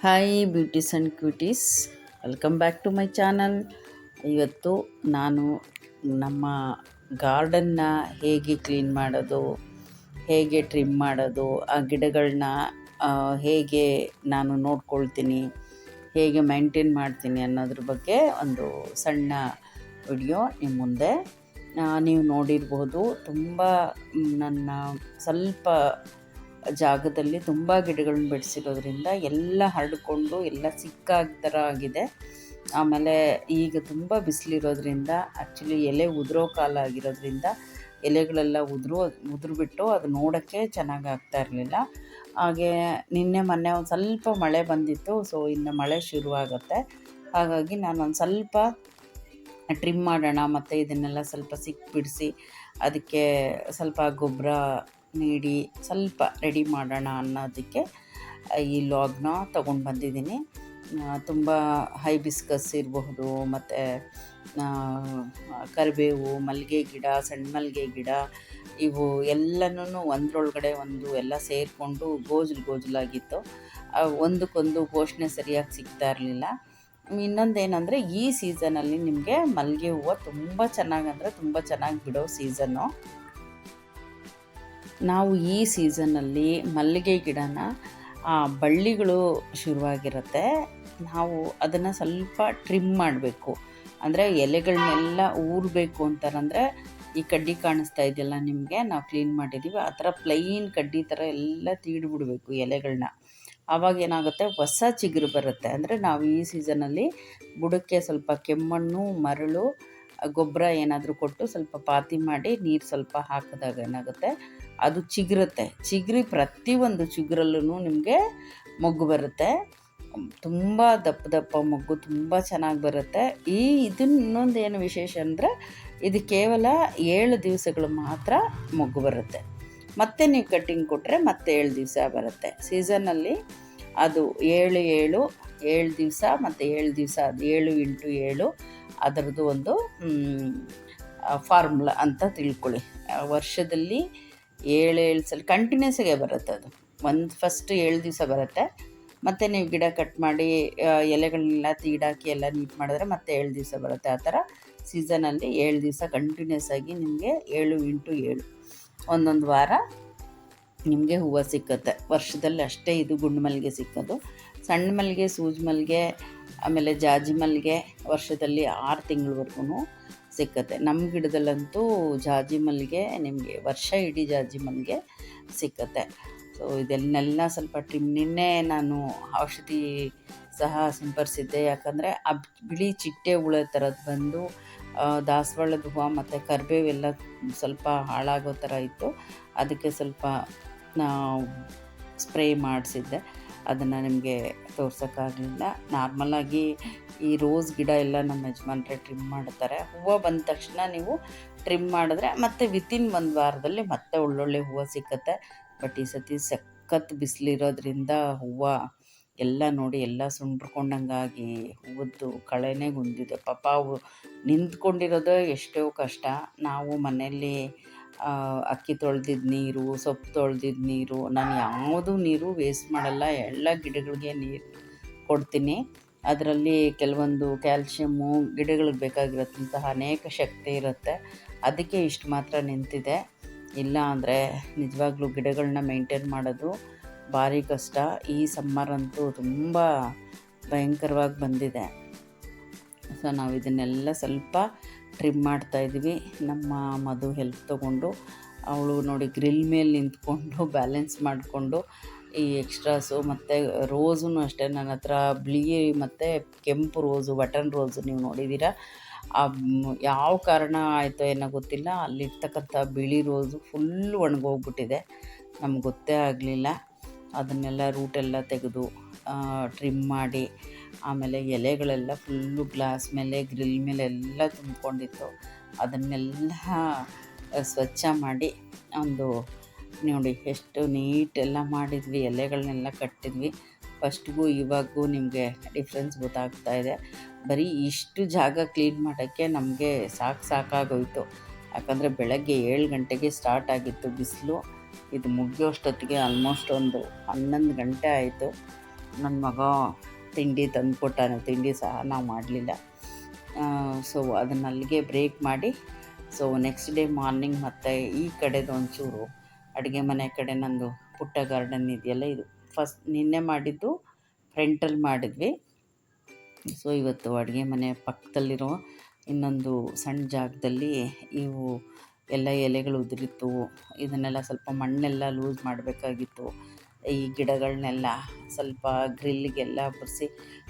Hi beauties and cuties, welcome back to my channel. ಇವತ್ತು ನಾನು ನಮ್ಮ ಗಾರ್ಡನ್ನ ಹೇಗೆ ಕ್ಲೀನ್ ಮಾಡೋದು, ಹೇಗೆ ಟ್ರಿಮ್ ಮಾಡೋದು, ಆ ಗಿಡಗಳನ್ನ ಹೇಗೆ ನಾನು ನೋಡ್ಕೊಳ್ತೀನಿ, ಹೇಗೆ ಮೇಂಟೈನ್ ಮಾಡ್ತೀನಿ ಅನ್ನೋದ್ರ ಬಗ್ಗೆ ಒಂದು ಸಣ್ಣ ವಿಡಿಯೋ ನಿಮ್ಮ ಮುಂದೆ. ನೀವು ನೋಡಿರ್ಬೋದು, ತುಂಬ ನನ್ನ ಸ್ವಲ್ಪ ಜಾಗದಲ್ಲಿ ತುಂಬ ಗಿಡಗಳನ್ನ ಬೆಳೆಸಿರೋದ್ರಿಂದ ಎಲ್ಲ ಹರಡಿಕೊಂಡು ಎಲ್ಲ ಸಿಕ್ಕಾಗ ಥರ ಆಗಿದೆ. ಆಮೇಲೆ ಈಗ ತುಂಬ ಬಿಸಿಲಿರೋದ್ರಿಂದ ಆ್ಯಕ್ಚುಲಿ ಎಲೆ ಉದುರೋ ಕಾಲ ಆಗಿರೋದ್ರಿಂದ ಎಲೆಗಳೆಲ್ಲ ಉದುರುಬಿಟ್ಟು ಅದು ನೋಡೋಕ್ಕೆ ಚೆನ್ನಾಗಿ ಆಗ್ತಾ ಇರಲಿಲ್ಲ. ಹಾಗೆ ನಿನ್ನೆ ಮೊನ್ನೆ ಒಂದು ಸ್ವಲ್ಪ ಮಳೆ ಬಂದಿತ್ತು. ಸೊ ಇನ್ನು ಮಳೆ ಶುರುವಾಗುತ್ತೆ. ಹಾಗಾಗಿ ನಾನು ಒಂದು ಸ್ವಲ್ಪ ಟ್ರಿಮ್ ಮಾಡೋಣ ಮತ್ತು ಇದನ್ನೆಲ್ಲ ಸ್ವಲ್ಪ ಬಿಡಿಸಿ ಅದಕ್ಕೆ ಸ್ವಲ್ಪ ಗೊಬ್ಬರ ನೀಡಿ ಸ್ವಲ್ಪ ರೆಡಿ ಮಾಡೋಣ ಅನ್ನೋದಕ್ಕೆ ಈ ಲಾಗ್ನ ತೊಗೊಂಡು ಬಂದಿದ್ದೀನಿ. ತುಂಬ ಹೈಬಿಸ್ಕಸ್ ಇರಬಹುದು, ಮತ್ತು ಕರಿಬೇವು, ಮಲ್ಲಿಗೆ ಗಿಡ, ಸಣ್ಣ ಮಲ್ಲಿಗೆ ಗಿಡ, ಇವು ಎಲ್ಲನೂ ಒಂದರೊಳಗಡೆ ಒಂದು ಎಲ್ಲ ಸೇರಿಕೊಂಡು ಗೋಜಲಾಗಿತ್ತು. ಒಂದಕ್ಕೊಂದು ಪೋಷಣೆ ಸರಿಯಾಗಿ ಸಿಗ್ತಾ ಇರಲಿಲ್ಲ. ಇನ್ನೊಂದೇನೆಂದರೆ, ಈ ಸೀಸನಲ್ಲಿ ನಿಮಗೆ ಮಲ್ಲಿಗೆ ಹೂವು ತುಂಬ ಚೆನ್ನಾಗಂದರೆ ತುಂಬ ಚೆನ್ನಾಗಿ ಬಿಡೋ ಸೀಸನ್ನು. ನಾವು ಈ ಸೀಸನ್ನಲ್ಲಿ ಮಲ್ಲಿಗೆ ಗಿಡನ ಬಳ್ಳಿಗಳು ಶುರುವಾಗಿರುತ್ತೆ. ನಾವು ಅದನ್ನು ಸ್ವಲ್ಪ ಟ್ರಿಮ್ ಮಾಡಬೇಕು. ಅಂದರೆ ಎಲೆಗಳನ್ನೆಲ್ಲ ಊರಬೇಕು ಅಂತಾರಂದರೆ, ಈ ಕಡ್ಡಿ ಕಾಣಿಸ್ತಾ ಇದೆಯಲ್ಲ ನಿಮಗೆ, ನಾವು ಕ್ಲೀನ್ ಮಾಡಿದ್ದೀವಿ, ಆ ಥರ ಪ್ಲೈನ್ ಕಡ್ಡಿ ಥರ ಎಲ್ಲ ತೀಡ್ಬಿಡಬೇಕು ಎಲೆಗಳನ್ನ. ಆವಾಗ ಏನಾಗುತ್ತೆ, ಹೊಸ ಚಿಗುರು ಬರುತ್ತೆ. ಅಂದರೆ ನಾವು ಈ ಸೀಸನಲ್ಲಿ ಬುಡಕ್ಕೆ ಸ್ವಲ್ಪ ಕೆಮ್ಮಣ್ಣು, ಮರಳು, ಗೊಬ್ಬರ ಏನಾದರೂ ಕೊಟ್ಟು ಸ್ವಲ್ಪ ಪಾತಿ ಮಾಡಿ ನೀರು ಸ್ವಲ್ಪ ಹಾಕಿದಾಗ ಏನಾಗುತ್ತೆ, ಅದು ಚಿಗುರಿ ಪ್ರತಿಯೊಂದು ಚಿಗುರಲ್ಲೂ ನಿಮಗೆ ಮೊಗ್ಗು ಬರುತ್ತೆ. ತುಂಬ ದಪ್ಪ ಮೊಗ್ಗು ತುಂಬ ಚೆನ್ನಾಗಿ ಬರುತ್ತೆ. ಇದನ್ನು ಇನ್ನೊಂದೇನು ವಿಶೇಷ ಅಂದರೆ, ಇದು ಕೇವಲ 7 ದಿವಸಗಳು ಮಾತ್ರ ಮೊಗ್ಗು ಬರುತ್ತೆ. ಮತ್ತೆ ನೀವು ಕಟ್ಟಿಂಗ್ ಕೊಟ್ಟರೆ ಮತ್ತೆ 7 ದಿವಸ ಬರುತ್ತೆ. ಸೀಸನ್ನಲ್ಲಿ ಅದು 7 ದಿವಸ ಮತ್ತು 7 ದಿವಸ, ಅದು 7 × 7 ಅದರದ್ದು ಒಂದು ಫಾರ್ಮುಲಾ ಅಂತ ತಿಳ್ಕೊಳ್ಳಿ. ವರ್ಷದಲ್ಲಿ 7 ಸಲ ಕಂಟಿನ್ಯೂಸಾಗೆ ಬರುತ್ತೆ. ಅದು ಫಸ್ಟ್ 7 ದಿವಸ ಬರುತ್ತೆ. ಮತ್ತು ನೀವು ಗಿಡ ಕಟ್ ಮಾಡಿ ಎಲೆಗಳನ್ನೆಲ್ಲ ತೀಡಾಕಿ ಎಲ್ಲ ನೀಟ್ ಮಾಡಿದ್ರೆ ಮತ್ತೆ 7 ದಿವಸ ಬರುತ್ತೆ. ಆ ಥರ ಸೀಸನಲ್ಲಿ 7 ದಿವಸ ಕಂಟಿನ್ಯೂಸ್ ಆಗಿ ನಿಮಗೆ 7 × 7 ಒಂದೊಂದು ವಾರ ನಿಮಗೆ ಹೂವು ಸಿಕ್ಕುತ್ತೆ. ವರ್ಷದಲ್ಲಿ ಅಷ್ಟೇ ಇದು ಗುಂಡು ಮಲ್ಲಿಗೆ ಸಿಕ್ಕೋದು. ಸಣ್ಣ ಮಲ್ಲಿಗೆ, ಸೂಜಿ ಮಲ್ಲಿಗೆ, ಆಮೇಲೆ ಜಾಜಿ ಮಲ್ಲಿಗೆ ವರ್ಷದಲ್ಲಿ 6 ತಿಂಗಳವರೆಗೂ ಸಿಕ್ಕುತ್ತೆ. ನಮ್ಮ ಗಿಡದಲ್ಲಂತೂ ಜಾಜಿ ಮಲ್ಲಿಗೆ ನಿಮಗೆ ವರ್ಷ ಇಡೀ ಜಾಜಿ ಮಲ್ಲಿಗೆ ಸಿಕ್ಕುತ್ತೆ. ಸೊ ಇದನ್ನೆಲ್ಲ ಸ್ವಲ್ಪ ನಿನ್ನೆ ನಾನು ಔಷಧಿ ಸಹ ಸಿಂಪಡಿಸಿದ್ದೆ. ಯಾಕಂದರೆ ಆ ಬಿಳಿ ಚಿಟ್ಟೆ ಹುಳ ಥರದ್ದು ಬಂದು ದಾಸವಾಳದ ಹೂವು ಮತ್ತು ಕರಿಬೇವೆಲ್ಲ ಸ್ವಲ್ಪ ಹಾಳಾಗೋ ಥರ ಇತ್ತು. ಅದಕ್ಕೆ ಸ್ವಲ್ಪ ಸ್ಪ್ರೇ ಮಾಡಿಸಿದ್ದೆ. ಅದನ್ನು ನಿಮಗೆ ತೋರ್ಸೋಕ್ಕಾಗಲಿಲ್ಲ. ನಾರ್ಮಲಾಗಿ ಈ ರೋಸ್ ಗಿಡ ಎಲ್ಲ ನಮ್ಮ ಯಜಮಾನ್ರೆ ಟ್ರಿಮ್ ಮಾಡ್ತಾರೆ. ಹೂವು ಬಂದ ತಕ್ಷಣ ನೀವು ಟ್ರಿಮ್ ಮಾಡಿದ್ರೆ ಮತ್ತೆ ವಿತಿನ್ 1 ವಾರದಲ್ಲಿ ಮತ್ತೆ ಒಳ್ಳೊಳ್ಳೆ ಹೂವು ಸಿಕ್ಕುತ್ತೆ. ಬಟ್ ಈ ಸತಿ ಸಖತ್ ಬಿಸಿಲಿರೋದ್ರಿಂದ ಹೂವು ಎಲ್ಲ ನೋಡಿ ಎಲ್ಲ ಸುಂಡ್ಕೊಂಡಂಗಾಗಿ ಹೂವದ್ದು ಕಳೆನೇ ಗುಂದಿದೆ. ಪಾಪ ಅವು ನಿಂತ್ಕೊಂಡಿರೋದು ಎಷ್ಟೋ ಕಷ್ಟ. ನಾವು ಮನೆಯಲ್ಲಿ ಅಕ್ಕಿ ತೊಳೆದಿದ್ದ ನೀರು, ಸೊಪ್ಪು ತೊಳೆದಿದ್ದ ನೀರು, ನಾನು ಯಾವುದೂ ನೀರು ವೇಸ್ಟ್ ಮಾಡಲ್ಲ. ಎಲ್ಲ ಗಿಡಗಳಿಗೆ ನೀರು ಕೊಡ್ತೀನಿ. ಅದರಲ್ಲಿ ಕೆಲವೊಂದು ಕ್ಯಾಲ್ಶಿಯಮ್ಮು ಗಿಡಗಳಿಗೆ ಬೇಕಾಗಿರೋಂತಹ ಅನೇಕ ಶಕ್ತಿ ಇರುತ್ತೆ. ಅದಕ್ಕೆ ಇಷ್ಟು ಮಾತ್ರ ನಿಂತಿದೆ. ಇಲ್ಲ ಅಂದರೆ ನಿಜವಾಗ್ಲೂ ಗಿಡಗಳನ್ನ ಮೇಂಟೈನ್ ಮಾಡೋದು ಭಾರಿ ಕಷ್ಟ. ಈ ಸಮ್ಮರಂತೂ ತುಂಬ ಭಯಂಕರವಾಗಿ ಬಂದಿದೆ. ಸೊ ನಾವು ಇದನ್ನೆಲ್ಲ ಸ್ವಲ್ಪ ಟ್ರಿಮ್ ಮಾಡ್ತಾಯಿದ್ವಿ. ನಮ್ಮ ಮಧು ಹೆಲ್ಪ್ ತೊಗೊಂಡು, ಅವಳು ನೋಡಿ ಗ್ರಿಲ್ ಮೇಲೆ ನಿಂತ್ಕೊಂಡು ಬ್ಯಾಲೆನ್ಸ್ ಮಾಡಿಕೊಂಡು ಈ ಎಕ್ಸ್ಟ್ರಾಸು, ಮತ್ತು ರೋಸೂ ಅಷ್ಟೇ ನನ್ನ ಹತ್ರ ಬಿಳಿ ಮತ್ತು ಕೆಂಪು ರೋಸು, ಬಟನ್ ರೋಸು ನೀವು ನೋಡಿದ್ದೀರ. ಯಾವ ಕಾರಣ ಆಯಿತೋ ಏನೋ ಗೊತ್ತಿಲ್ಲ, ಅಲ್ಲಿರ್ತಕ್ಕಂಥ ಬಿಳಿ ರೋಸು ಫುಲ್ಲು ಒಣಗೋಗ್ಬಿಟ್ಟಿದೆ. ನಮ್ಗೆ ಗೊತ್ತೇ ಆಗಲಿಲ್ಲ. ಅದನ್ನೆಲ್ಲ ರೂಟೆಲ್ಲ ತೆಗೆದು ಟ್ರಿಮ್ ಮಾಡಿ, ಆಮೇಲೆ ಎಲೆಗಳೆಲ್ಲ ಫುಲ್ಲು ಗ್ಲಾಸ್ ಮೇಲೆ, ಗ್ರಿಲ್ ಮೇಲೆ ಎಲ್ಲ ತುಂಬಿಕೊಂಡಿತ್ತು. ಅದನ್ನೆಲ್ಲ ಸ್ವಚ್ಛ ಮಾಡಿ ಒಂದು ನೋಡಿ ಎಷ್ಟು ನೀಟೆಲ್ಲ ಮಾಡಿದ್ವಿ. ಎಲೆಗಳನ್ನೆಲ್ಲ ಕಟ್ಟಿದ್ವಿ. ಫಸ್ಟಿಗೂ ಇವಾಗೂ ನಿಮಗೆ ಡಿಫ್ರೆನ್ಸ್ ಗೊತ್ತಾಗ್ತಾಯಿದೆ. ಬರೀ ಇಷ್ಟು ಜಾಗ ಕ್ಲೀನ್ ಮಾಡೋಕ್ಕೆ ನಮಗೆ ಸಾಕಾಗೋಯಿತು. ಯಾಕಂದರೆ ಬೆಳಗ್ಗೆ 7 ಗಂಟೆಗೆ ಸ್ಟಾರ್ಟ್ ಆಗಿತ್ತು ಬಿಸಿಲು. ಇದು ಮುಗಿಯೋಷ್ಟೊತ್ತಿಗೆ ಆಲ್ಮೋಸ್ಟ್ ಒಂದು 11 ಗಂಟೆ ಆಯಿತು. ನನ್ನ ಮಗ ತಿಂಡಿ ತಂದುಕೊಟ್ಟಾನೆ. ತಿಂಡಿ ಸಹ ನಾವು ಮಾಡಲಿಲ್ಲ. ಸೊ ಅದನ್ನು ಅಲ್ಲಿಗೆ ಬ್ರೇಕ್ ಮಾಡಿ, ಸೊ ನೆಕ್ಸ್ಟ್ ಡೇ ಮಾರ್ನಿಂಗ್ ಮತ್ತೆ ಈ ಕಡೆದು ಒಂಚೂರು ಅಡುಗೆ ಮನೆ ಕಡೆ ನಂದು ಪುಟ್ಟ ಗಾರ್ಡನ್ ಇದೆಯಲ್ಲ, ಇದು ಫಸ್ಟ್ ನಿನ್ನೆ ಮಾಡಿದ್ದು ಫ್ರಂಟಲ್ಲಿ ಮಾಡಿದ್ವಿ. ಸೊ ಇವತ್ತು ಅಡುಗೆ ಮನೆ ಪಕ್ಕದಲ್ಲಿರೋ ಇನ್ನೊಂದು ಸಣ್ಣ ಜಾಗದಲ್ಲಿ ಇವು ಎಲ್ಲ ಎಲೆಗಳು ಉದುರಿತ್ತು. ಇದನ್ನೆಲ್ಲ ಸ್ವಲ್ಪ ಮಣ್ಣೆಲ್ಲ ಲೂಸ್ ಮಾಡಬೇಕಾಗಿತ್ತು. ಈ ಗಿಡಗಳನ್ನೆಲ್ಲ ಸ್ವಲ್ಪ ಗ್ರಿಲ್ಲಿಗೆಲ್ಲ ಒರೆಸಿ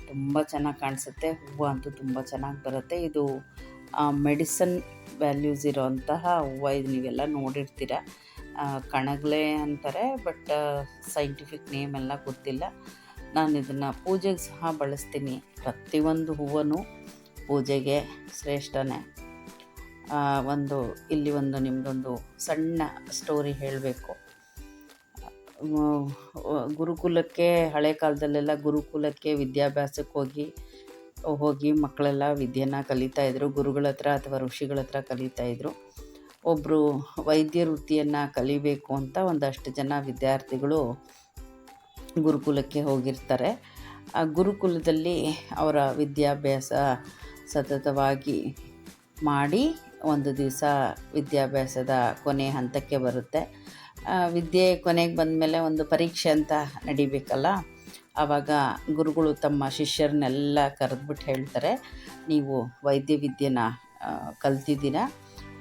ತುಂಬ ಚೆನ್ನಾಗಿ ಕಾಣಿಸುತ್ತೆ. ಹೂವು ಅಂತೂ ತುಂಬ ಚೆನ್ನಾಗಿ ಬರುತ್ತೆ. ಇದು ಮೆಡಿಸನ್ ವ್ಯಾಲ್ಯೂಸ್ ಇರೋಂತಹ ಹೂವು. ಇದು ನೀವೆಲ್ಲ ನೋಡಿರ್ತೀರ. ಕಣಗಲೆ ಅಂತಾರೆ, ಬಟ್ ಸೈಂಟಿಫಿಕ್ ನೇಮ್ ಎಲ್ಲ ಗೊತ್ತಿಲ್ಲ. ನಾನು ಇದನ್ನು ಪೂಜೆಗೆ ಸಹ ಬಳಸ್ತೀನಿ. ಪ್ರತಿಯೊಂದು ಹೂವನ್ನು ಪೂಜೆಗೆ ಶ್ರೇಷ್ಠನೇ. ಇಲ್ಲಿ ನಿಮ್ಮದೊಂದು ಸಣ್ಣ ಸ್ಟೋರಿ ಹೇಳಬೇಕು. ಗುರುಕುಲಕ್ಕೆ ಹಳೆ ಕಾಲದಲ್ಲೆಲ್ಲ ಗುರುಕುಲಕ್ಕೆ ವಿದ್ಯಾಭ್ಯಾಸಕ್ಕೆ ಹೋಗಿ ಮಕ್ಕಳೆಲ್ಲ ವಿದ್ಯೆನ ಕಲಿತಾಯಿದ್ರು. ಗುರುಗಳ ಹತ್ರ ಅಥವಾ ಋಷಿಗಳ ಹತ್ರ ಕಲಿತಾಯಿದ್ರು. ಒಬ್ಬರು ವೈದ್ಯ ವೃತ್ತಿಯನ್ನು ಕಲಿಬೇಕು ಅಂತ ಒಂದಷ್ಟು ಜನ ವಿದ್ಯಾರ್ಥಿಗಳು ಗುರುಕುಲಕ್ಕೆ ಹೋಗಿರ್ತಾರೆ. ಆ ಗುರುಕುಲದಲ್ಲಿ ಅವರ ವಿದ್ಯಾಭ್ಯಾಸ ಸತತವಾಗಿ ಮಾಡಿ ಒಂದು ದಿವಸ ವಿದ್ಯಾಭ್ಯಾಸದ ಕೊನೆ ಹಂತಕ್ಕೆ ಬರುತ್ತೆ. ವಿದ್ಯೆ ಕೊನೆಗೆ ಬಂದಮೇಲೆ ಒಂದು ಪರೀಕ್ಷೆ ಅಂತ ನಡಿಬೇಕಲ್ಲ. ಆವಾಗ ಗುರುಗಳು ತಮ್ಮ ಶಿಷ್ಯರನ್ನೆಲ್ಲ ಕರೆದ್ಬಿಟ್ಟು ಹೇಳ್ತಾರೆ, ನೀವು ವೈದ್ಯ ವಿದ್ಯೆನ ಕಲ್ತಿದ್ದೀರಾ,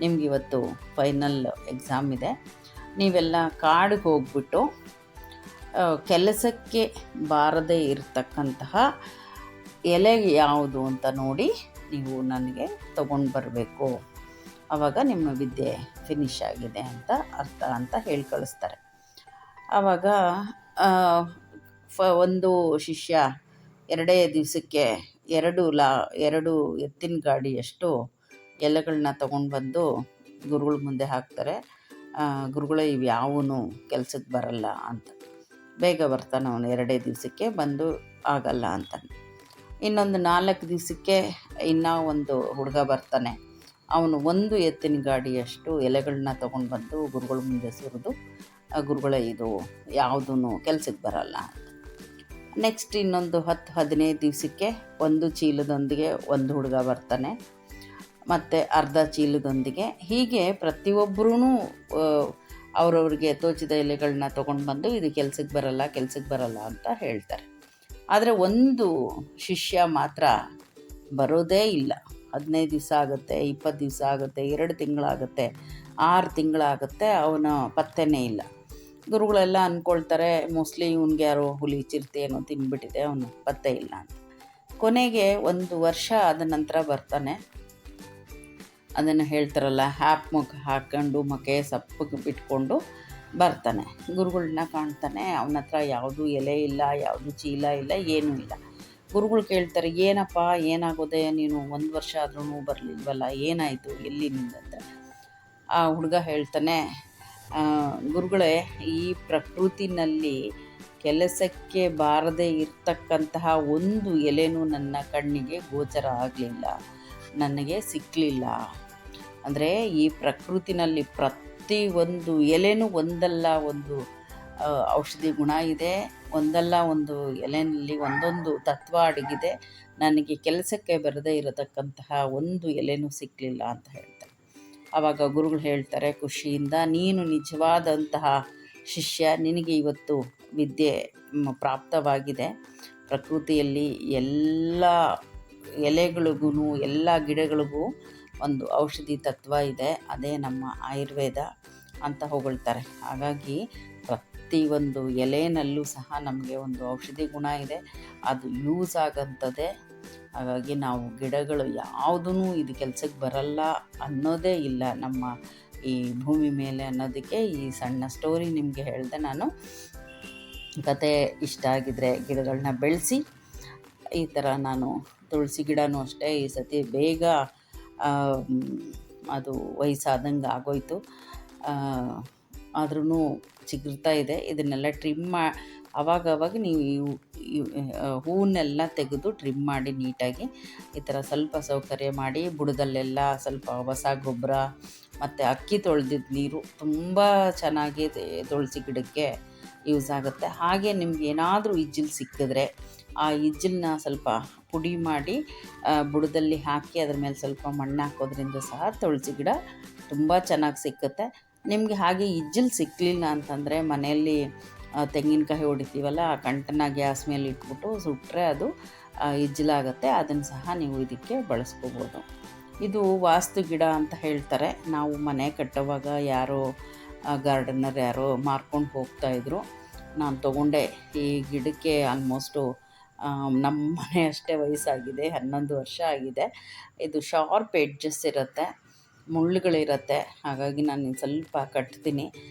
ನಿಮಗಿವತ್ತು ಫೈನಲ್ ಎಕ್ಸಾಮ್ ಇದೆ. ನೀವೆಲ್ಲ ಕಾಡಿಗೆ ಹೋಗ್ಬಿಟ್ಟು ಕೆಲಸಕ್ಕೆ ಬಾರದೇ ಇರತಕ್ಕಂತಹ ಎಲೆ ಯಾವುದು ಅಂತ ನೋಡಿ ನೀವು ನನಗೆ ತಗೊಂಡು ಬರಬೇಕು. ಆವಾಗ ನಿಮ್ಮ ವಿದ್ಯೆ ಫಿನಿಷ್ ಆಗಿದೆ ಅಂತ ಅರ್ಥ ಅಂತ ಹೇಳಿ ಕಳಿಸ್ತಾರೆ. ಆವಾಗ ಒಂದು ಶಿಷ್ಯ 2 ದಿವಸಕ್ಕೆ 2 ಎತ್ತಿನ ಗಾಡಿಯಷ್ಟು ಎಲೆಗಳನ್ನ ತೊಗೊಂಡು ಬಂದು ಗುರುಗಳ ಮುಂದೆ ಹಾಕ್ತಾರೆ. ಗುರುಗಳೇ, ಇವು ಯಾವೂ ಕೆಲಸಕ್ಕೆ ಬರಲ್ಲ ಅಂತ. ಬೇಗ ಬರ್ತಾನೆ ಅವನು, 2 ದಿವಸಕ್ಕೆ ಬಂದು ಆಗಲ್ಲ ಅಂತಾನೆ. ಇನ್ನೊಂದು 4 ದಿವಸಕ್ಕೆ ಇನ್ನೂ ಒಂದು ಹುಡುಗ ಬರ್ತಾನೆ. ಅವನು 1 ಎತ್ತಿನ ಗಾಡಿಯಷ್ಟು ಎಲೆಗಳನ್ನ ತೊಗೊಂಡು ಬಂದು ಗುರುಗಳ ಮುಂದೆ ಸುರಿದು, ಗುರುಗಳೇ, ಇದು ಯಾವುದೂ ಕೆಲಸಕ್ಕೆ ಬರಲ್ಲ ಅಂತ. ನೆಕ್ಸ್ಟ್ ಇನ್ನೊಂದು 10-15 ದಿವಸಕ್ಕೆ 1 ಚೀಲದೊಂದಿಗೆ ಒಂದು ಹುಡುಗ ಬರ್ತಾನೆ, ಮತ್ತು ಅರ್ಧ ಚೀಲದೊಂದಿಗೆ. ಹೀಗೆ ಪ್ರತಿಯೊಬ್ಬರೂ ಅವರವ್ರಿಗೆ ತೋಚಿದ ಎಲೆಗಳನ್ನ ತೊಗೊಂಡು ಬಂದು ಇದು ಕೆಲಸಕ್ಕೆ ಬರಲ್ಲ ಅಂತ ಹೇಳ್ತಾರೆ. ಆದರೆ ಒಂದು ಶಿಷ್ಯ ಮಾತ್ರ ಬರೋದೇ ಇಲ್ಲ. 15 ದಿವಸ ಆಗುತ್ತೆ, 20 ದಿವಸ ಆಗುತ್ತೆ, 2 ತಿಂಗಳಾಗುತ್ತೆ, 6 ತಿಂಗಳಾಗುತ್ತೆ, ಅವನ ಪತ್ತೆನೇ ಇಲ್ಲ. ಗುರುಗಳೆಲ್ಲ ಅಂದ್ಕೊಳ್ತಾರೆ, ಮೋಸ್ಟ್ಲಿ ಇವನಿಗೆ ಯಾರೋ ಹುಲಿ ಚಿರತೆ ಏನೋ ತಿಂದ್ಬಿಟ್ಟಿದೆ, ಅವನು ಪತ್ತೆ ಇಲ್ಲ ಅಂತ. ಕೊನೆಗೆ 1 ವರ್ಷ ಆದ ನಂತರ ಬರ್ತಾನೆ. ಅದನ್ನು ಹೇಳ್ತಾರಲ್ಲ, ಹ್ಯಾಪ್ ಮುಖ ಹಾಕ್ಕೊಂಡು ಮೊಕೆ ಸಪ್ಪಗೆ ಬಿಟ್ಕೊಂಡು ಬರ್ತಾನೆ. ಗುರುಗಳನ್ನ ಕಾಣ್ತಾನೆ. ಅವನ ಹತ್ರ ಯಾವುದೂ ಎಲೆ ಇಲ್ಲ, ಯಾವುದು ಚೀಲ ಇಲ್ಲ, ಏನೂ ಇಲ್ಲ. ಗುರುಗಳು ಕೇಳ್ತಾರೆ, ಏನಪ್ಪ ಏನಾಗೋದೆ, ನೀನು 1 ವರ್ಷ ಆದ್ರೂ ಬರಲಿಲ್ವಲ್ಲ, ಏನಾಯಿತು, ಎಲ್ಲಿ ನಿಂದಂತ. ಆ ಹುಡುಗ ಹೇಳ್ತಾನೆ, ಗುರುಗಳೇ, ಈ ಪ್ರಕೃತಿನಲ್ಲಿ ಕೆಲಸಕ್ಕೆ ಬಾರದೇ ಇರ್ತಕ್ಕಂತಹ ಒಂದು ಎಲೆನೂ ನನ್ನ ಕಣ್ಣಿಗೆ ಗೋಚರ ಆಗಲಿಲ್ಲ, ನನಗೆ ಸಿಕ್ಕಲಿಲ್ಲ. ಅಂದರೆ ಈ ಪ್ರಕೃತಿನಲ್ಲಿ ಪ್ರತಿಯೊಂದು ಎಲೆನೂ ಒಂದಲ್ಲ ಒಂದು ಔಷಧಿ ಗುಣ ಇದೆ, ಒಂದಲ್ಲ ಒಂದು ಎಲೆಯಲ್ಲಿ ಒಂದೊಂದು ತತ್ವ ಅಡಗಿದೆ. ನನಗೆ ಕೆಲಸಕ್ಕೆ ಬರದೇ ಇರತಕ್ಕಂತಹ ಒಂದು ಎಲೆನೂ ಸಿಕ್ಕಲಿಲ್ಲ ಅಂತ ಹೇಳ್ತಾರೆ. ಆವಾಗ ಗುರುಗಳು ಹೇಳ್ತಾರೆ ಖುಷಿಯಿಂದ, ನೀನು ನಿಜವಾದಂತಹ ಶಿಷ್ಯ, ನಿನಗೆ ಇವತ್ತು ವಿದ್ಯೆ ಪ್ರಾಪ್ತವಾಗಿದೆ. ಪ್ರಕೃತಿಯಲ್ಲಿ ಎಲ್ಲ ಎಲೆಗಳಿಗೂ ಎಲ್ಲ ಗಿಡಗಳಿಗೂ ಒಂದು ಔಷಧಿ ತತ್ವ ಇದೆ, ಅದೇ ನಮ್ಮ ಆಯುರ್ವೇದ ಅಂತ ಹೊಗಳ್ತಾರೆ. ಹಾಗಾಗಿ ಪ್ರತಿಯೊಂದು ಎಲೆನಲ್ಲೂ ಸಹ ನಮಗೆ ಒಂದು ಔಷಧಿ ಗುಣ ಇದೆ, ಅದು ಯೂಸ್ ಆಗೋಂಥದ್ದೇ. ಹಾಗಾಗಿ ನಾವು ಗಿಡಗಳು ಯಾವುದೂ ಇದು ಕೆಲಸಕ್ಕೆ ಬರಲ್ಲ ಅನ್ನೋದೇ ಇಲ್ಲ ನಮ್ಮ ಈ ಭೂಮಿ ಮೇಲೆ ಅನ್ನೋದಕ್ಕೆ ಈ ಸಣ್ಣ ಸ್ಟೋರಿ ನಿಮಗೆ ಹೇಳಿದೆ ನಾನು. ಕತೆ ಇಷ್ಟ ಆಗಿದ್ದರೆ ಗಿಡಗಳನ್ನ ಬೆಳೆಸಿ. ಈ ಥರ ನಾನು ತುಳಸಿ ಗಿಡನೂ ಅಷ್ಟೇ, ಈ ಸತಿ ಬೇಗ ಅದು ವಯಸ್ಸಾದಂಗೆ ಆಗೋಯ್ತು, ಆದ್ರೂ ಚಿಗುರ್ತಾ ಇದೆ. ಇದನ್ನೆಲ್ಲ ಟ್ರಿಮ್ ಆವಾಗವಾಗ ನೀವು ಹೂವನ್ನೆಲ್ಲ ತೆಗೆದು ಟ್ರಿಮ್ ಮಾಡಿ ನೀಟಾಗಿ ಈ ಥರ ಸ್ವಲ್ಪ ಸೌಕರ್ಯ ಮಾಡಿ, ಬುಡದಲ್ಲೆಲ್ಲ ಸ್ವಲ್ಪ ಹೊಸ ಗೊಬ್ಬರ ಮತ್ತು ಅಕ್ಕಿ ತೊಳೆದಿದ್ದ ನೀರು ತುಂಬ ಚೆನ್ನಾಗಿ ತುಳಸಿ ಗಿಡಕ್ಕೆ ಯೂಸ್ ಆಗುತ್ತೆ. ಹಾಗೆ ನಿಮ್ಗೆ ಏನಾದರೂ ಇಜ್ಜಿಲು ಸಿಕ್ಕಿದ್ರೆ ಆ ಇಜ್ಜಲನ್ನ ಸ್ವಲ್ಪ ಪುಡಿ ಮಾಡಿ ಬುಡದಲ್ಲಿ ಹಾಕಿ ಅದ್ರ ಮೇಲೆ ಸ್ವಲ್ಪ ಮಣ್ಣು ಹಾಕೋದ್ರಿಂದ ಸಹ ತುಳಸಿ ಗಿಡ ತುಂಬ ಚೆನ್ನಾಗಿ ಸಿಕ್ಕುತ್ತೆ. ನಿಮಗೆ ಹಾಗೆ ಇಜ್ಜಿಲು ಸಿಕ್ಕಲಿಲ್ಲ ಅಂತಂದರೆ ಮನೆಯಲ್ಲಿ ತೆಂಗಿನಕಾಯಿ ಹೊಡಿತೀವಲ್ಲ, ಆ ಕಂಟನ ಗ್ಯಾಸ್ ಮೇಲೆ ಇಟ್ಬಿಟ್ಟು ಸುಟ್ಟರೆ ಅದು ಇಜ್ಜಲಾಗುತ್ತೆ. ಅದನ್ನು ಸಹ ನೀವು ಇದಕ್ಕೆ ಬಳಸ್ಕೋಬೋದು. ಇದು ವಾಸ್ತು ಗಿಡ ಅಂತ ಹೇಳ್ತಾರೆ. ನಾವು ಮನೆ ಕಟ್ಟುವಾಗ ಯಾರೋ ಗಾರ್ಡನರ್ ಯಾರೋ ಮಾರ್ಕೊಂಡು ಹೋಗ್ತಾಯಿದ್ರು. ನಾನು ತೊಗೊಂಡೆ. ಈ ಗಿಡಕ್ಕೆ ಆಲ್ಮೋಸ್ಟು ನಮ್ಮ ಮನೆ ಅಷ್ಟೇ ವಯಸ್ಸಾಗಿದೆ, 11 ವರ್ಷ ಆಗಿದೆ. ಇದು ಶಾರ್ಪ್ ಎಡ್ಜಸ್ ಇರುತ್ತೆ, ಮುಳ್ಳುಗಳಿರುತ್ತೆ. ಹಾಗಾಗಿ ನಾನು ಸ್ವಲ್ಪ ಕಟ್ತೀನಿ.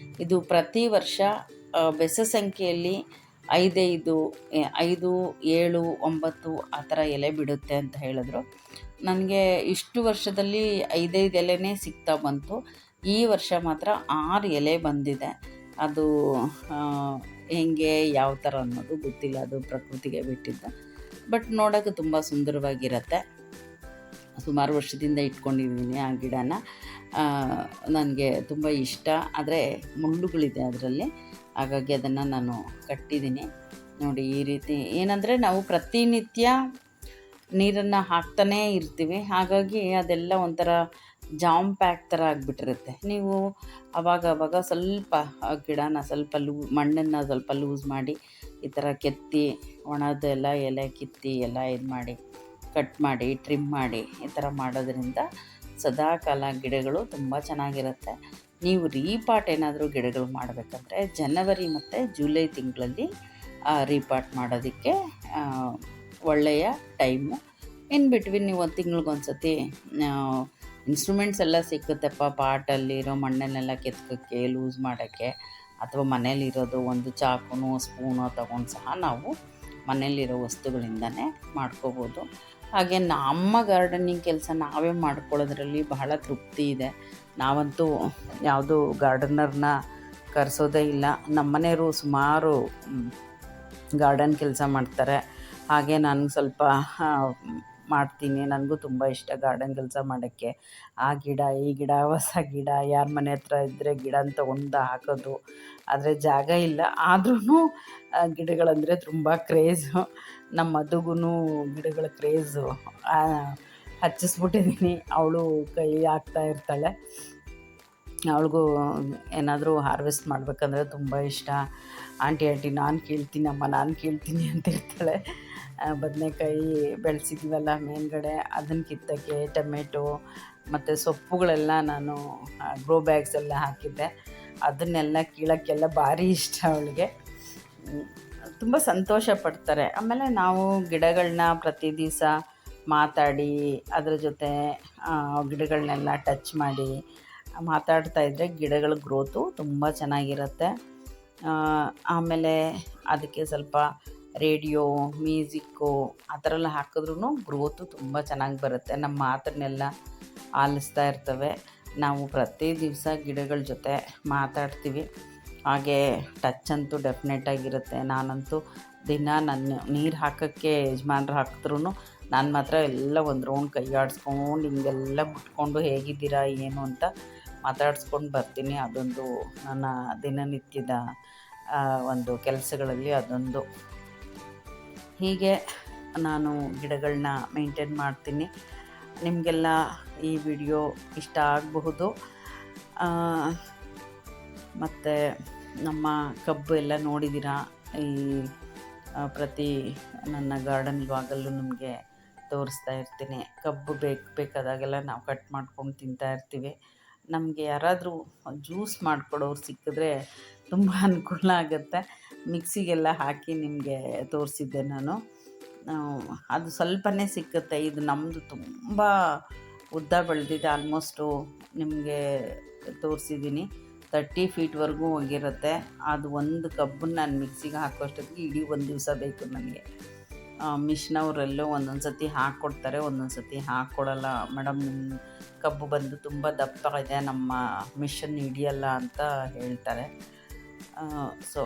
ಇದು ಪ್ರತಿ ವರ್ಷ ಬೆಸ ಸಂಖ್ಯೆಯಲ್ಲಿ 5, 7, 9 ಆ ಥರ ಎಲೆ ಬಿಡುತ್ತೆ ಅಂತ ಹೇಳಿದ್ರು. ನನಗೆ ಇಷ್ಟು ವರ್ಷದಲ್ಲಿ 5 ಎಲೆನೇ ಸಿಗ್ತಾ ಬಂತು. ಈ ವರ್ಷ ಮಾತ್ರ 6 ಎಲೆ ಬಂದಿದೆ. ಅದು ಹೆಂಗೆ ಯಾವ ಥರ ಅನ್ನೋದು ಗೊತ್ತಿಲ್ಲ, ಅದು ಪ್ರಕೃತಿಗೆ ಬಿಟ್ಟಿದ್ದು. ಬಟ್ ನೋಡೋಕ್ಕೆ ತುಂಬ ಸುಂದರವಾಗಿರುತ್ತೆ. ಸುಮಾರು ವರ್ಷದಿಂದ ಇಟ್ಕೊಂಡಿದ್ದೀನಿ ಆ ಗಿಡನ. ನನಗೆ ತುಂಬ ಇಷ್ಟ. ಆದರೆ ಮುಳ್ಳುಗಳಿದೆ ಅದರಲ್ಲಿ, ಹಾಗಾಗಿ ಅದನ್ನು ನಾನು ಕಟ್ಟಿದ್ದೀನಿ. ನೋಡಿ ಈ ರೀತಿ ಏನಂದರೆ ನಾವು ಪ್ರತಿನಿತ್ಯ ನೀರನ್ನು ಹಾಕ್ತಾನೇ ಇರ್ತೀವಿ. ಹಾಗಾಗಿ ಅದೆಲ್ಲ ಒಂಥರ ಜಾಮ್ ಪ್ಯಾಕ್ ಥರ ಆಗಿಬಿಟ್ಟಿರುತ್ತೆ. ನೀವು ಆವಾಗ ಸ್ವಲ್ಪ ಗಿಡನ ಸ್ವಲ್ಪ ಮಣ್ಣನ್ನು ಸ್ವಲ್ಪ ಲೂಸ್ ಮಾಡಿ ಈ ಥರ ಕೆತ್ತಿ ಒಣದೆಲ್ಲ ಎಲೆ ಕಿತ್ತಿ ಎಲ್ಲ ಇದು ಮಾಡಿ ಕಟ್ ಮಾಡಿ ಟ್ರಿಮ್ ಮಾಡಿ ಈ ಥರ ಮಾಡೋದ್ರಿಂದ ಸದಾಕಾಲ ಗಿಡಗಳು ತುಂಬ ಚೆನ್ನಾಗಿರುತ್ತೆ. ನೀವು ರೀಪಾಟ್ ಏನಾದರೂ ಗಿಡಗಳು ಮಾಡಬೇಕಂದ್ರೆ ಜನವರಿ ಮತ್ತು ಜುಲೈ ತಿಂಗಳಲ್ಲಿ ರೀಪಾಟ್ ಮಾಡೋದಕ್ಕೆ ಒಳ್ಳೆಯ ಟೈಮು. ಇನ್ ಬಿಟ್ವೀನ್ ನೀವು 1 ತಿಂಗ್ಳಿಗೊಂದು ಸತಿ ಇನ್ಸ್ಟ್ರೂಮೆಂಟ್ಸ್ ಎಲ್ಲ ಸಿಕ್ಕುತ್ತೆಪ್ಪ. ಪಾಟಲ್ಲಿರೋ ಮಣ್ಣನ್ನೆಲ್ಲ ಕೆತ್ಕೋಕ್ಕೆ, ಲೂಸ್ ಮಾಡೋಕ್ಕೆ, ಅಥವಾ ಮನೇಲಿರೋದು ಒಂದು ಚಾಕುನೋ ಸ್ಪೂನೋ ತೊಗೊಂಡು ಸಹ ನಾವು ಮನೇಲಿರೋ ವಸ್ತುಗಳಿಂದನೇ ಮಾಡ್ಕೋಬೋದು. ಹಾಗೆ ನಮ್ಮ ಗಾರ್ಡನಿಂಗ್ ಕೆಲಸ ನಾವೇ ಮಾಡ್ಕೊಳ್ಳೋದ್ರಲ್ಲಿ ಬಹಳ ತೃಪ್ತಿ ಇದೆ. ನಾವಂತೂ ಯಾವುದೂ ಗಾರ್ಡನರ್ನ ಕರೆಸೋದೇ ಇಲ್ಲ. ನಮ್ಮ ಮನೆಯವರು ಸುಮಾರು ಗಾರ್ಡನ್ ಕೆಲಸ ಮಾಡ್ತಾರೆ. ಹಾಗೆ ನಾನು ಸ್ವಲ್ಪ ಮಾಡ್ತೀನಿ. ನನಗೂ ತುಂಬ ಇಷ್ಟ ಗಾರ್ಡನ್ ಕೆಲಸ ಮಾಡೋಕ್ಕೆ. ಆ ಗಿಡ ಈ ಗಿಡ ಹೊಸ ಗಿಡ ಯಾರ ಮನೆ ಹತ್ರ ಇದ್ದರೆ ಗಿಡನ ತೊಗೊಂಡು ಹಾಕೋದು. ಆದರೆ ಜಾಗ ಇಲ್ಲ. ಆದ್ರೂ ಗಿಡಗಳಂದರೆ ತುಂಬ ಕ್ರೇಜು. ನಮ್ಮ ಮದುಗೂ ಗಿಡಗಳ ಕ್ರೇಜು ಹಚ್ಚಿಸ್ಬಿಟ್ಟಿದ್ದೀನಿ. ಅವಳು ಕೈ ಹಾಕ್ತಾ ಇರ್ತಾಳೆ. ಅವಳಿಗೂ ಏನಾದರೂ ಹಾರ್ವೆಸ್ಟ್ ಮಾಡಬೇಕಂದ್ರೆ ತುಂಬ ಇಷ್ಟ. ಆಂಟಿ ನಾನು ಕೀಳ್ತೀನಿ ಅಂತ ಇರ್ತಾಳೆ. ಬದನೆಕಾಯಿ ಬೆಳೆಸಿದ್ದೀವಲ್ಲ ಮೇಲ್ಗಡೆ, ಅದನ್ನು ಕಿತ್ತಕ್ಕೆ ಟೊಮೆಟೊ ಮತ್ತು ಸೊಪ್ಪುಗಳೆಲ್ಲ ನಾನು ಗ್ರೋ ಬ್ಯಾಗ್ಸ್ ಎಲ್ಲ ಹಾಕಿದ್ದೆ. ಅದನ್ನೆಲ್ಲ ಕೀಳೋಕ್ಕೆಲ್ಲ ಭಾರಿ ಇಷ್ಟ ಅವಳಿಗೆ. ತುಂಬ ಸಂತೋಷ ಪಡ್ತಾರೆ. ಆಮೇಲೆ ನಾವು ಗಿಡಗಳನ್ನ ಪ್ರತಿ ದಿವಸ ಮಾತಾಡಿ ಅದ್ರ ಜೊತೆ ಗಿಡಗಳನ್ನೆಲ್ಲ ಟಚ್ ಮಾಡಿ ಮಾತಾಡ್ತಾಯಿದ್ರೆ ಗಿಡಗಳ ಗ್ರೋತು ತುಂಬ ಚೆನ್ನಾಗಿರುತ್ತೆ. ಆಮೇಲೆ ಅದಕ್ಕೆ ಸ್ವಲ್ಪ ರೇಡಿಯೋ, ಮ್ಯೂಸಿಕ್ಕು ಆ ಥರ ಎಲ್ಲ ಹಾಕಿದ್ರೂ ಗ್ರೋತು ತುಂಬ ಚೆನ್ನಾಗಿ ಬರುತ್ತೆ. ನಮ್ಮ ಮಾತನ್ನೆಲ್ಲ ಆಲಿಸ್ತಾ ಇರ್ತವೆ. ನಾವು ಪ್ರತಿ ದಿವಸ ಗಿಡಗಳ ಜೊತೆ ಮಾತಾಡ್ತೀವಿ. ಹಾಗೆ ಟಚ್ ಅಂತೂ ಡೆಫಿನೆಟಾಗಿರುತ್ತೆ. ನಾನಂತೂ ದಿನ ನನ್ನ ನೀರು ಹಾಕೋಕ್ಕೆ ಯಜಮಾನ್ರು ಹಾಕಿದ್ರೂ ನಾನು ಮಾತ್ರ ಎಲ್ಲ ಒಂದು ರೌಂಡ್ ಕೈ ಆಡಿಸ್ಕೊಂಡು ಹಿಂಗೆಲ್ಲ ಬಿಟ್ಕೊಂಡು ಹೇಗಿದ್ದೀರಾ ಏನು ಅಂತ ಮಾತಾಡಿಸ್ಕೊಂಡು ಬರ್ತೀನಿ. ಅದೊಂದು ನನ್ನ ದಿನನಿತ್ಯದ ಒಂದು ಕೆಲಸಗಳಲ್ಲಿ ಅದೊಂದು. ಹೀಗೆ ನಾನು ಗಿಡಗಳನ್ನ ಮೇಂಟೈನ್ ಮಾಡ್ತೀನಿ. ನಿಮಗೆಲ್ಲ ಈ ವಿಡಿಯೋ ಇಷ್ಟ ಆಗಬಹುದು. ಮತ್ತು ನಮ್ಮ ಕಬ್ಬು ಎಲ್ಲ ನೋಡಿದ್ದೀರಾ. ಈ ಪ್ರತಿ ನನ್ನ ಗಾರ್ಡನ್ ವ್ಲಾಗಲ್ಲೂ ನಿಮಗೆ ತೋರಿಸ್ತಾ ಇರ್ತೀನಿ. ಕಬ್ಬು ಬೇಕಾದಾಗೆಲ್ಲ ನಾವು ಕಟ್ ಮಾಡ್ಕೊಂಡು ತಿಂತಾಯಿರ್ತೀವಿ. ನಮಗೆ ಯಾರಾದರೂ ಜ್ಯೂಸ್ ಮಾಡಿಕೊಡೋರು ಸಿಕ್ಕಿದ್ರೆ ತುಂಬ ಅನುಕೂಲ ಆಗುತ್ತೆ. ಮಿಕ್ಸಿಗೆಲ್ಲ ಹಾಕಿ ನಿಮಗೆ ತೋರಿಸಿದ್ದೆ ನಾನು. ಅದು ಸ್ವಲ್ಪನೇ ಸಿಕ್ಕುತ್ತೆ. ಇದು ನಮ್ಮದು ತುಂಬ ಉದ್ದ ಬೆಳೆದಿದೆ. ಆಲ್ಮೋಸ್ಟು ನಿಮಗೆ ತೋರಿಸಿದ್ದೀನಿ. 30 ಫೀಟ್ವರೆಗೂ ಹೋಗಿರುತ್ತೆ. ಅದು ಒಂದು ಕಬ್ಬನ್ನು ನಾನು ಮಿಕ್ಸಿಗೆ ಹಾಕೋಷ್ಟೊತ್ತಿಗೆ ಇಡೀ ಒಂದು ದಿವಸ ಬೇಕು ನನಗೆ. ಮಿಷಿನವರೆಲ್ಲೋ ಒಂದೊಂದು ಸತಿ ಹಾಕ್ಕೊಡ್ತಾರೆ, ಒಂದೊಂದು ಸತಿ ಹಾಕ್ಕೊಡಲ್ಲ. ಮೇಡಮ್ ನಿಮ್ಮ ಕಬ್ಬು ಬಂದು ತುಂಬ ದಪ್ಪ ಇದೆ, ನಮ್ಮ ಮಿಷನ್ ಹಿಡಿಯಲ್ಲ ಅಂತ ಹೇಳ್ತಾರೆ. ಸೊ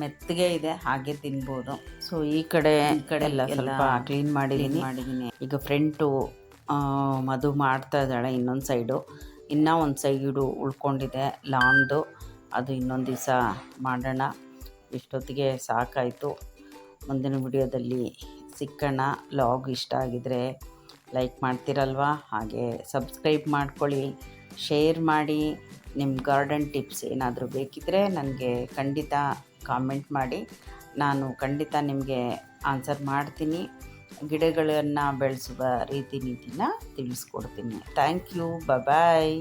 ಮೆತ್ತಗೆ ಇದೆ, ಹಾಗೆ ತಿನ್ಬೋದು. ಸೊ ಈ ಕಡೆ ಎಲ್ಲ ಸ್ವಲ್ಪ ಕ್ಲೀನ್ ಮಾಡಿದ್ದೀನಿ. ಈಗ ಫ್ರಂಟು ಮಧು ಮಾಡ್ತಾ ಇದ್ದಾಳೆ. ಇನ್ನೊಂದು ಸೈಡು ಇನ್ನೂ ಒಂದು ಸೈಡು ಉಳ್ಕೊಂಡಿದೆ ಲಾನ್ದು. ಅದು ಇನ್ನೊಂದು ದಿವಸ ಮಾಡೋಣ. ಇಷ್ಟೊತ್ತಿಗೆ ಸಾಕಾಯಿತು. ಮುಂದಿನ ವಿಡಿಯೋದಲ್ಲಿ ಸಿಕ್ಕಣ. ಲಾಗ್ ಇಷ್ಟ ಆಗಿದರೆ ಲೈಕ್ ಮಾಡ್ತೀರಲ್ವ, ಹಾಗೆ ಸಬ್ಸ್ಕ್ರೈಬ್ ಮಾಡ್ಕೊಳ್ಳಿ, ಶೇರ್ ಮಾಡಿ. ನಿಮ್ಮ ಗಾರ್ಡನ್ ಟಿಪ್ಸ್ ಏನಾದರೂ ಬೇಕಿದ್ದರೆ ನನಗೆ ಖಂಡಿತ ಕಾಮೆಂಟ್ ಮಾಡಿ, ನಾನು ಖಂಡಿತ ನಿಮಗೆ ಆನ್ಸರ್ ಮಾಡ್ತೀನಿ. ಗಿಡಗಳನ್ನು ಬೆಳೆಸುವ ರೀತಿ ನೀತಿನ ತಿಳಿಸ್ಕೊಡ್ತೀನಿ. Thank you. ಬಾಯ್.